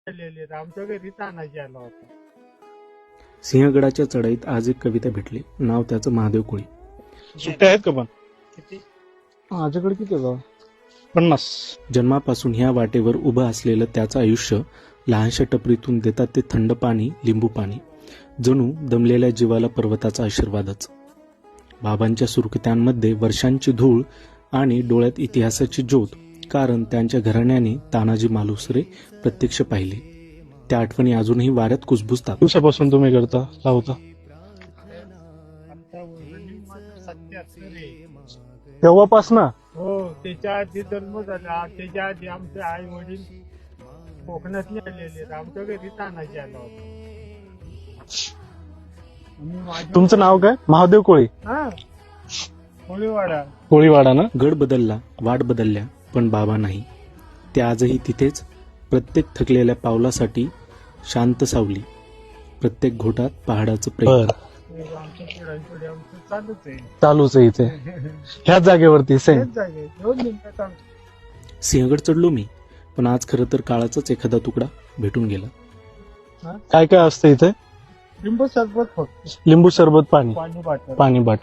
आमच्या घरी तानाजी आला होता. सिंहगडाच्या चढाईत आज एक कविता भेटली. नाव त्याचं महादेव कोळी. सुट्ट्या आहेत का पण किती माझ्याकडे किती आहे? 50. जन्मापासून ह्या वाटेवर उभं असलेलं त्याचं आयुष्य लहानशा टपरीतून देतात ते थंड पाणी, लिंबू पाणी. जणू दमलेल्या जीवाला पर्वताचा आशीर्वादच. बाबांच्या सुरकुत्यांमध्ये वर्षांची धूळ आणि डोळ्यात इतिहासाची ज्योत. कारण त्यांच्या घराण्याने तानाजी मालुसरे प्रत्यक्ष पाहिले. त्या आठवणी अजूनही वाऱ्यात कुजबुजतात. दिवसापासून तुम्ही करता लावता आता रनिंग माझं 77 आहे. तेव्हापासनं हो, त्याच्या आधी जन्म झाला. त्याच्या आधी आमचे आई वडील कोकणातले आलेले. आमच्या घरी तानाजी आला होता. आणि माझ्या- तुमचं नाव काय? महादेव कोळी. हा, कोळीवाडा. कोळीवाडा ना? गड बदलला, वाट बदलल्या, पण बाबा नाही. ते आजही तिथेच. प्रत्येक थकलेल्या पावलासाठी शांत सावली. प्रत्येक घोटात पहाडाचं प्रेम. बर, आमच्या पिढ्यानपिढी आमचं चालूच आहे. चालूच आहे इथे ह्याच जागेवरती सेम. तेच जागे 2 मिनिटात आमचं. सिंहगड चढलो मी, पण आज खरं तर काळाचाच एखादा तुकडा भेटून गेला. काय काय असतं इथे? लिंबू सरबत फक्त, लिंबू सरबत, पाणी पाणी बाटल. पाणी बाट